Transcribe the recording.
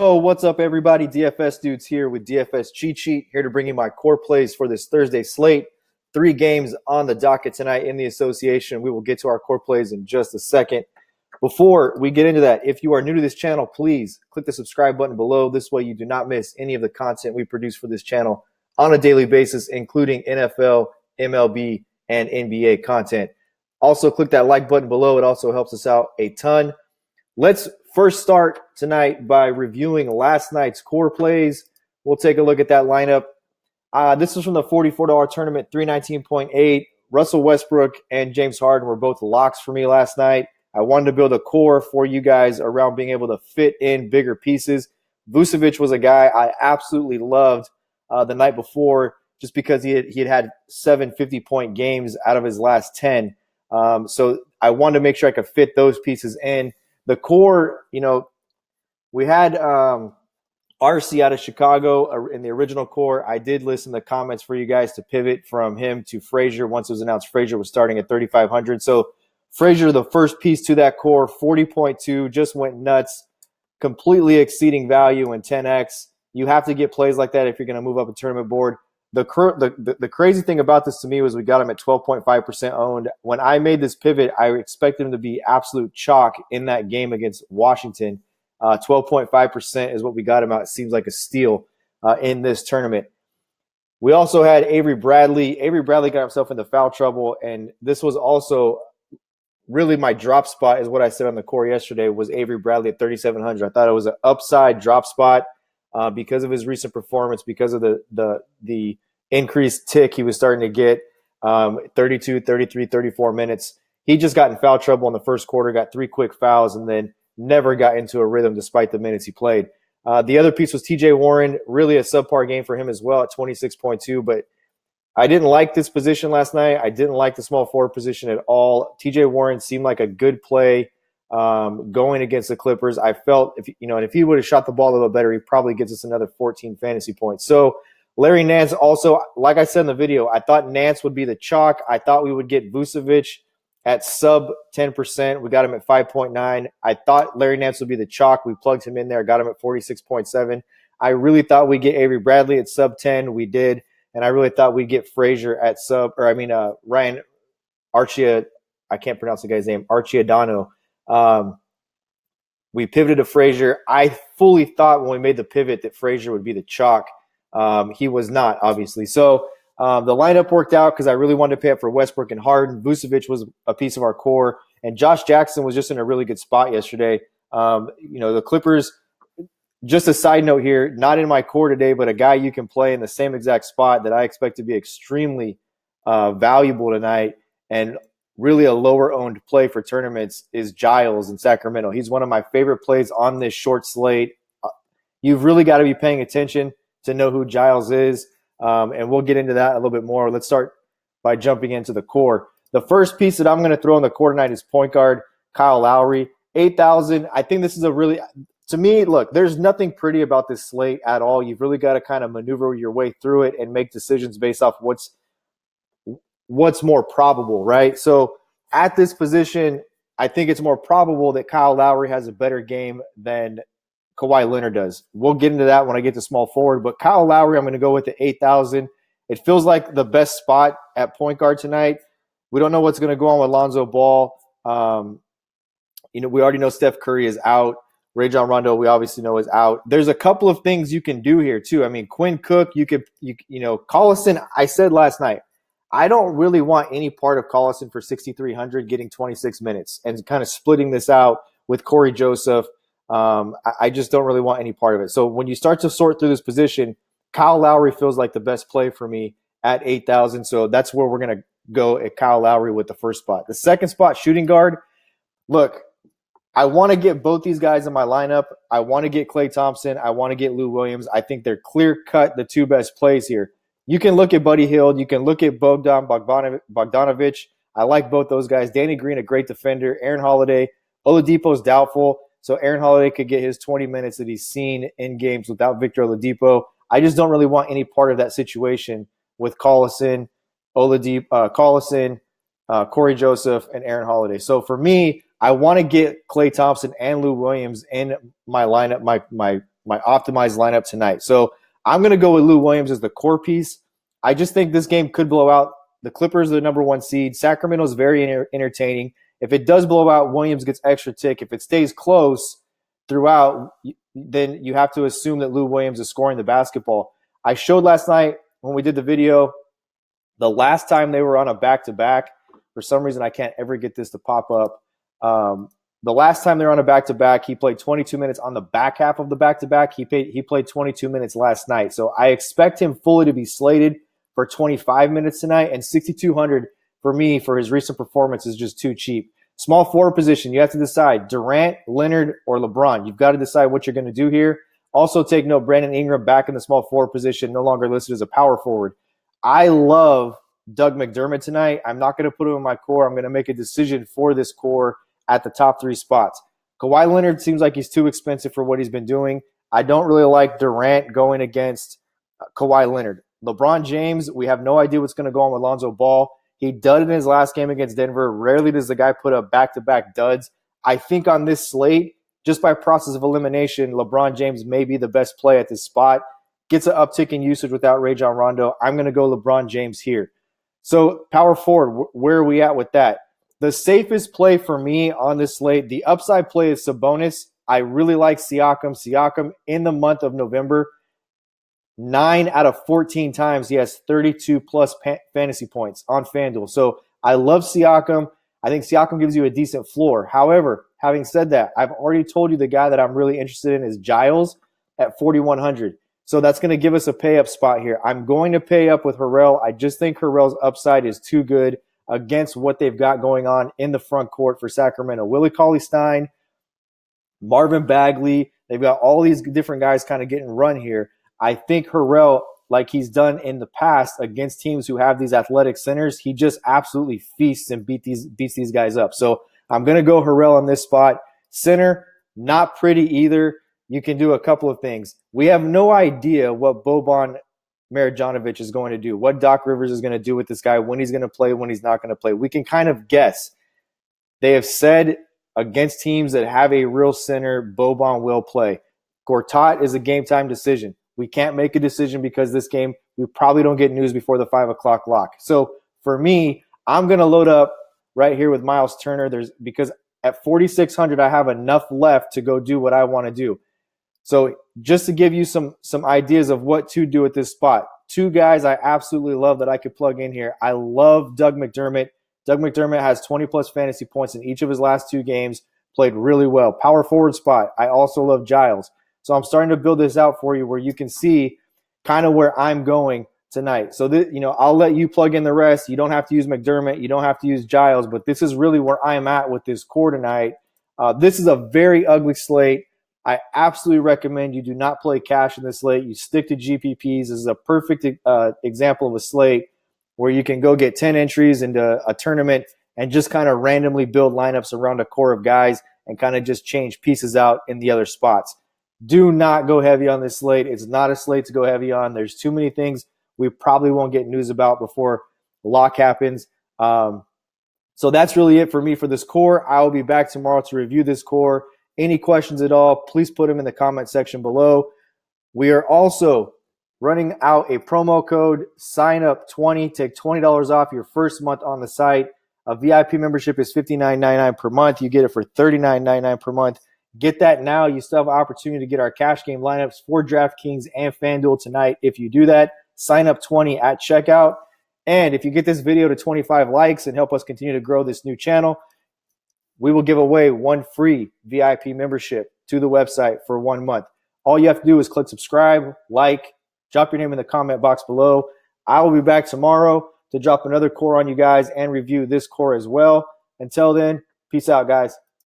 Oh, what's up, everybody? DFS dudes here with DFS Cheat Sheet, here to bring you my core plays for this Thursday slate. 3 games on the docket tonight in the association. We will get to our core plays in just a second. Before we get into that, if you are new to this channel, please click the subscribe button below. This way you do not miss any of the content we produce for this channel on a daily basis, including NFL, MLB, and NBA content. Also, click that like button below. It also helps us out a ton. Let's first start tonight by reviewing last night's core plays. We'll take a look at that lineup. This was from the $44 tournament, 319.8. Russell Westbrook and James Harden were both locks for me last night. I wanted to build a core for you guys around being able to fit in bigger pieces. Vucevic was a guy I absolutely loved the night before just because he had 7 50-point games out of his last 10. So I wanted to make sure I could fit those pieces in. The core, we had RC out of Chicago in the original core. I did listen to the comments for you guys to pivot from him to Frazier once it was announced Frazier was starting at 3,500. So Frazier, the first piece to that core, 40.2, just went nuts, completely exceeding value in 10x. You have to get plays like that if you're going to move up a tournament board. The crazy thing about this to me was we got him at 12.5% owned. When I made this pivot, I expected him to be absolute chalk in that game against Washington. 12.5% is what we got him out. It seems like a steal in this tournament. We also had Avery Bradley. Avery Bradley got himself into foul trouble, and this was also really my drop spot is what I said on the core yesterday was Avery Bradley at 3,700. I thought it was an upside drop spot. Because of his recent performance, because of the increased tick he was starting to get, 32, 33, 34 minutes. He just got in foul trouble in the first quarter, got 3 quick fouls, and then never got into a rhythm despite the minutes he played. The other piece was TJ Warren, really a subpar game for him as well at 26.2, but I didn't like this position last night. I didn't like the small forward position at all. TJ Warren seemed like a good play. Going against the Clippers, I felt if he would have shot the ball a little better, he probably gets us another 14 fantasy points. So Larry Nance also, like I said in the video, I thought Nance would be the chalk. I thought we would get Vucevic at sub 10%. We got him at 5.9. I thought Larry Nance would be the chalk. We plugged him in there, got him at 46.7. I really thought we'd get Avery Bradley at sub 10. We did. And I really thought we'd get Frazier at Ryan Archie, I can't pronounce the guy's name, Archiadano. We pivoted to Frazier. I fully thought when we made the pivot that Frazier would be the chalk. He was not, obviously. So the lineup worked out because I really wanted to pay up for Westbrook and Harden. Vucevic was a piece of our core, and Josh Jackson was just in a really good spot yesterday. The Clippers, just a side note here, not in my core today, but a guy you can play in the same exact spot that I expect to be extremely valuable tonight and really a lower-owned play for tournaments is Giles in Sacramento. He's one of my favorite plays on this short slate. You've really got to be paying attention to know who Giles is, and we'll get into that a little bit more. Let's start by jumping into the core. The first piece that I'm going to throw in the core tonight is point guard Kyle Lowry, 8,000. I think this is to me, look, there's nothing pretty about this slate at all. You've really got to kind of maneuver your way through it and make decisions based off what's more probable, right? So at this position, I think it's more probable that Kyle Lowry has a better game than Kawhi Leonard does. We'll get into that when I get to small forward, but Kyle Lowry, I'm going to go with the 8,000. It feels like the best spot at point guard tonight. We don't know what's going to go on with Lonzo Ball. We already know Steph Curry is out. Rajon Rondo, we obviously know, is out. There's a couple of things you can do here too. I mean, Quinn Cook, Collison, I said last night, I don't really want any part of Collison for 6,300 getting 26 minutes and kind of splitting this out with Corey Joseph. I just don't really want any part of it. So when you start to sort through this position, Kyle Lowry feels like the best play for me at 8,000. So that's where we're going to go at Kyle Lowry with the first spot. The second spot, shooting guard. Look, I want to get both these guys in my lineup. I want to get Klay Thompson. I want to get Lou Williams. I think they're clear-cut the 2 best plays here. You can look at Buddy Hield. You can look at Bogdan Bogdanovic. I like both those guys. Danny Green, a great defender. Aaron Holiday. Oladipo's doubtful, so Aaron Holiday could get his 20 minutes that he's seen in games without Victor Oladipo. I just don't really want any part of that situation with Collison, Corey Joseph, and Aaron Holiday. So for me, I want to get Klay Thompson and Lou Williams in my lineup, my my optimized lineup tonight. So I'm going to go with Lou Williams as the core piece. I just think this game could blow out. The Clippers are the number 1 seed. Sacramento is very entertaining. If it does blow out, Williams gets extra tick. If it stays close throughout, then you have to assume that Lou Williams is scoring the basketball. I showed last night when we did the video, the last time they were on a back-to-back, for some reason I can't ever get this to pop up. The last time they were on a back-to-back, he played 22 minutes on the back half of the back-to-back. He played 22 minutes last night. So I expect him fully to be slated for 25 minutes tonight, and 6,200 for me for his recent performance is just too cheap. Small forward position, you have to decide Durant, Leonard, or LeBron. You've got to decide what you're going to do here. Also take note, Brandon Ingram back in the small forward position, no longer listed as a power forward. I love Doug McDermott tonight. I'm not going to put him in my core. I'm going to make a decision for this core at the top 3 spots. Kawhi Leonard seems like he's too expensive for what he's been doing. I don't really like Durant going against Kawhi Leonard. LeBron James, we have no idea what's going to go on with Lonzo Ball. He dudded in his last game against Denver. Rarely does the guy put up back-to-back duds. I think on this slate, just by process of elimination, LeBron James may be the best play at this spot. Gets an uptick in usage without Rajon Rondo. I'm going to go LeBron James here. So power forward, where are we at with that? The safest play for me on this slate, the upside play is Sabonis. I really like Siakam. Siakam in the month of November, 9 out of 14 times he has 32-plus fantasy points on FanDuel. So I love Siakam. I think Siakam gives you a decent floor. However, having said that, I've already told you the guy that I'm really interested in is Giles at 4,100. So that's going to give us a pay-up spot here. I'm going to pay up with Harrell. I just think Harrell's upside is too good against what they've got going on in the front court for Sacramento. Willie Cauley-Stein, Marvin Bagley, they've got all these different guys kind of getting run here. I think Harrell, like he's done in the past against teams who have these athletic centers, he just absolutely feasts and beats these guys up. So I'm going to go Harrell on this spot. Center, not pretty either. You can do a couple of things. We have no idea what Boban Marjanovic is going to do, what Doc Rivers is going to do with this guy, when he's going to play, when he's not going to play. We can kind of guess. They have said against teams that have a real center, Boban will play. Gortat is a game-time decision. We can't make a decision because this game, we probably don't get news before the 5 o'clock lock. So for me, I'm going to load up right here with Miles Turner. Because at 4,600, I have enough left to go do what I want to do. So just to give you some ideas of what to do at this spot, 2 guys I absolutely love that I could plug in here. I love Doug McDermott. Doug McDermott has 20-plus fantasy points in each of his last 2 games, played really well. Power forward spot, I also love Giles. So I'm starting to build this out for you where you can see kind of where I'm going tonight. So I'll let you plug in the rest. You don't have to use McDermott. You don't have to use Giles. But this is really where I'm at with this core tonight. This is a very ugly slate. I absolutely recommend you do not play cash in this slate. You stick to GPPs. This is a perfect example of a slate where you can go get 10 entries into a tournament and just kind of randomly build lineups around a core of guys and kind of just change pieces out in the other spots. Do not go heavy on this slate. It's not a slate to go heavy on. There's too many things we probably won't get news about before lock happens. So that's really it for me for this core. I will be back tomorrow to review this core. Any questions at all, please put them in the comment section below. We are also running out a promo code, sign up 20, take $20 off your first month on the site. A VIP membership is $59.99 per month. You get it for $39.99 per month. Get that now. You still have an opportunity to get our cash game lineups for DraftKings and FanDuel tonight. If you do that, sign up 20 at checkout. And if you get this video to 25 likes and help us continue to grow this new channel, we will give away 1 free VIP membership to the website for 1 month. All you have to do is click subscribe, like, drop your name in the comment box below. I will be back tomorrow to drop another core on you guys and review this core as well. Until then, peace out, guys.